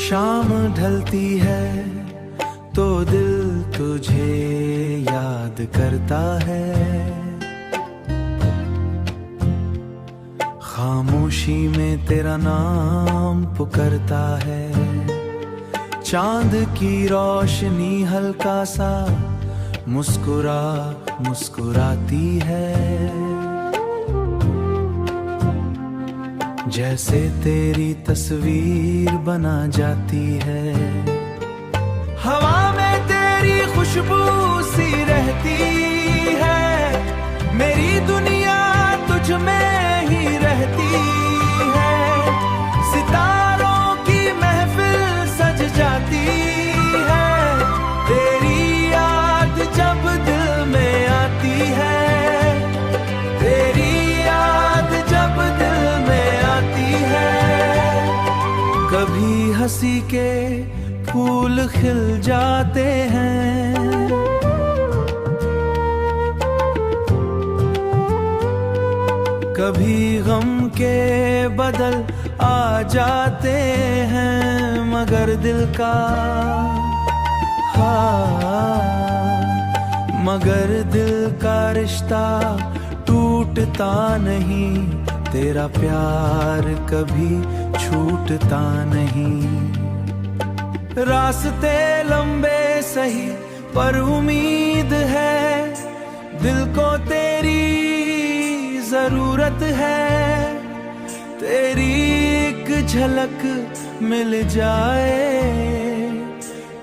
शाम ढलती है तो दिल तुझे याद करता है। खामोशी में तेरा नाम पुकारता है। चांद की रोशनी हल्का सा मुस्कुराती है। जैसे तेरी तस्वीर बना जाती है। हवा में तेरी खुशबू सी रहती है। मेरी दुनिया तुझ में ही रहती है। सितारों की महफिल सज जाती है। तेरी याद जब दिल में आती है। तेरी याद जब दिल में आती है। कभी हंसी के फूल खिल जाते हैं। कभी गम के बदल आ जाते हैं। मगर दिल का मगर दिल का रिश्ता टूटता नहीं। तेरा प्यार कभी छूटता नहीं। रास्ते लंबे सही पर उम्मीद है। दिल को तेरी जरूरत है। तेरी एक झलक मिल जाए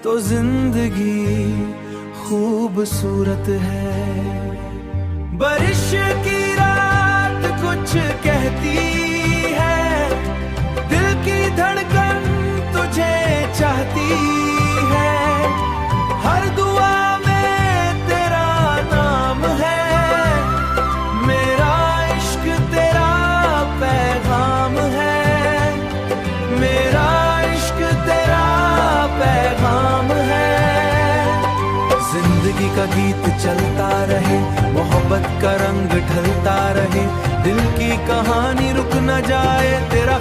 तो जिंदगी खूबसूरत है। बारिश की रात कुछ कहती है। दिल की धड़कन तुझे चाहती है। हर दुआ में तेरा नाम है। मेरा इश्क तेरा पैगाम है। मेरा इश्क तेरा पैगाम है। जिंदगी का गीत चलता रहे। मोहब्बत का रंग ढलता रहे। दिल की कहानी रुक न जाए। तेरा